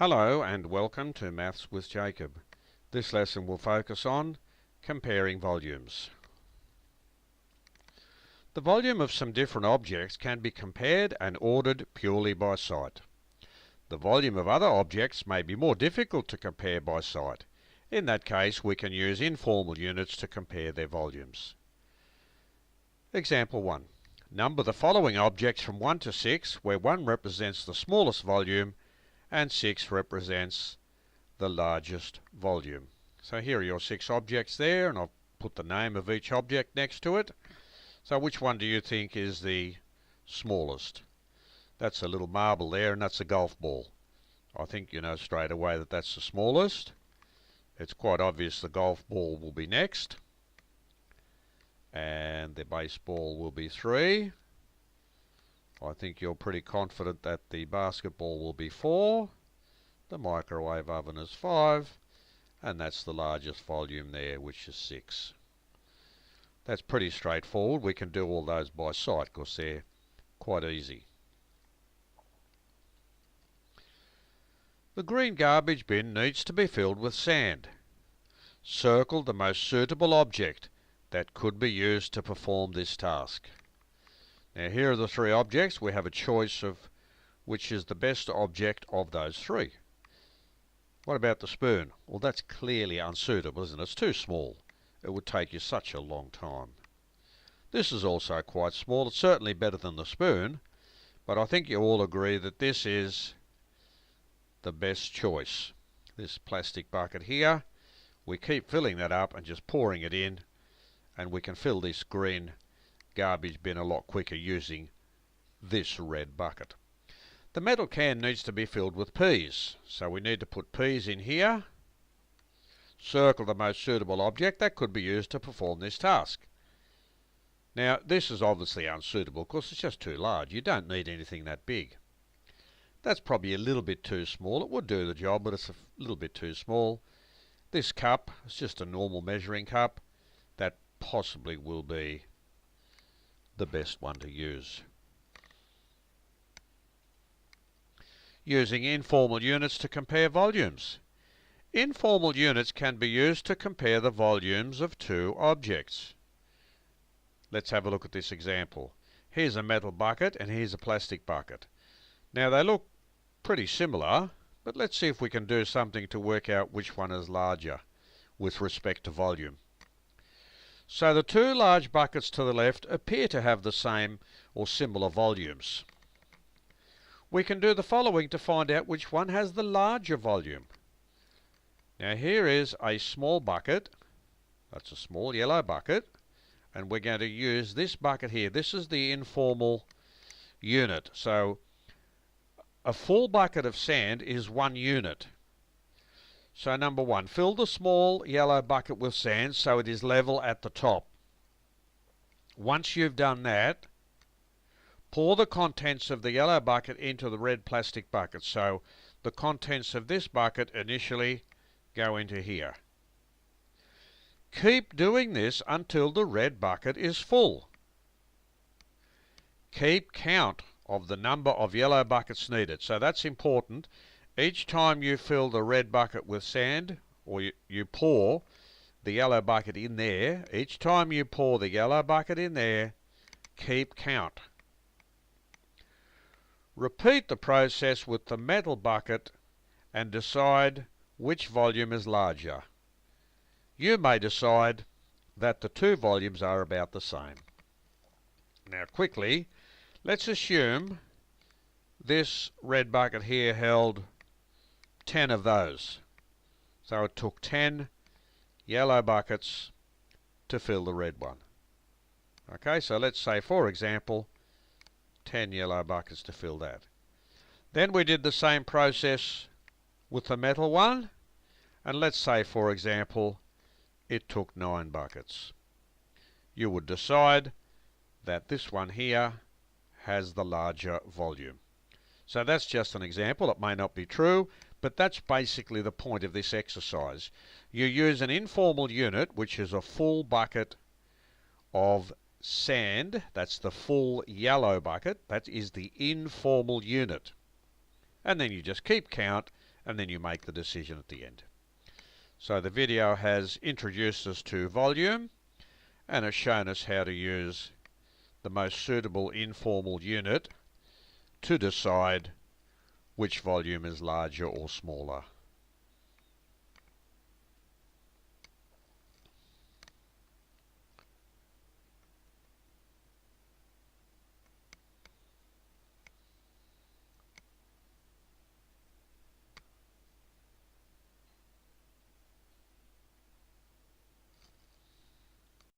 Hello and welcome to Maths with Jacob. This lesson will focus on comparing volumes. The volume of some different objects can be compared and ordered purely by sight. The volume of other objects may be more difficult to compare by sight. In that case, we can use informal units to compare their volumes. Example 1. Number the following objects from 1 to 6, where 1 represents the smallest volume and 6 represents the largest volume. So here are your 6 objects there, and I've put the name of each object next to it. So which one do you think is the smallest? That's a little marble there, and that's a golf ball. I think you know straight away that that's the smallest. It's quite obvious the golf ball will be next, and the baseball will be 3. I think you're pretty confident that the basketball will be 4, the microwave oven is 5, and that's the largest volume there, which is 6. That's pretty straightforward. We can do all those by sight because they're quite easy. The green garbage bin needs to be filled with sand. Circle the most suitable object that could be used to perform this task. Now here are the 3 objects. We have a choice of which is the best object of those 3. What about the spoon? Well, that's clearly unsuitable, isn't it? It's too small. It would take you such a long time. This is also quite small. It's certainly better than the spoon, but I think you all agree that this is the best choice. This plastic bucket here, we keep filling that up and just pouring it in, and we can fill this green garbage bin a lot quicker using this red bucket. The metal can needs to be filled with peas, so we need to put peas in here. Circle the most suitable object that could be used to perform this task. Now this is obviously unsuitable because it's just too large. You don't need anything that big. That's probably a little bit too small. It would do the job, but it's a little bit too small. This cup is just a normal measuring cup. That possibly will be the best one to use. Using informal units to compare volumes. Informal units can be used to compare the volumes of 2 objects. Let's have a look at this example. Here's a metal bucket and here's a plastic bucket. Now they look pretty similar, but let's see if we can do something to work out which one is larger with respect to volume. So the 2 large buckets to the left appear to have the same or similar volumes. We can do the following to find out which one has the larger volume. Now here is a small bucket. That's a small yellow bucket. And we're going to use this bucket here. This is the informal unit. So a full bucket of sand is 1 unit. So number 1, fill the small yellow bucket with sand so it is level at the top. Once you've done that, pour the contents of the yellow bucket into the red plastic bucket. So the contents of this bucket initially go into here. Keep doing this until the red bucket is full. Keep count of the number of yellow buckets needed. So that's important. Each time you fill the red bucket with sand, or you pour the yellow bucket in there, each time you pour the yellow bucket in there, keep count. Repeat the process with the metal bucket and decide which volume is larger. You may decide that the 2 volumes are about the same. Now quickly, let's assume this red bucket here held 10 of those. So it took 10 yellow buckets to fill the red one. Okay, so let's say, for example, 10 yellow buckets to fill that. Then we did the same process with the metal one, and let's say, for example, it took 9 buckets. You would decide that this one here has the larger volume. So that's just an example. It may not be true, but that's basically the point of this exercise. You use an informal unit, which is a full bucket of sand. That's the full yellow bucket. That is the informal unit. And then you just keep count and then you make the decision at the end. So the video has introduced us to volume and has shown us how to use the most suitable informal unit to decide which volume is larger or smaller.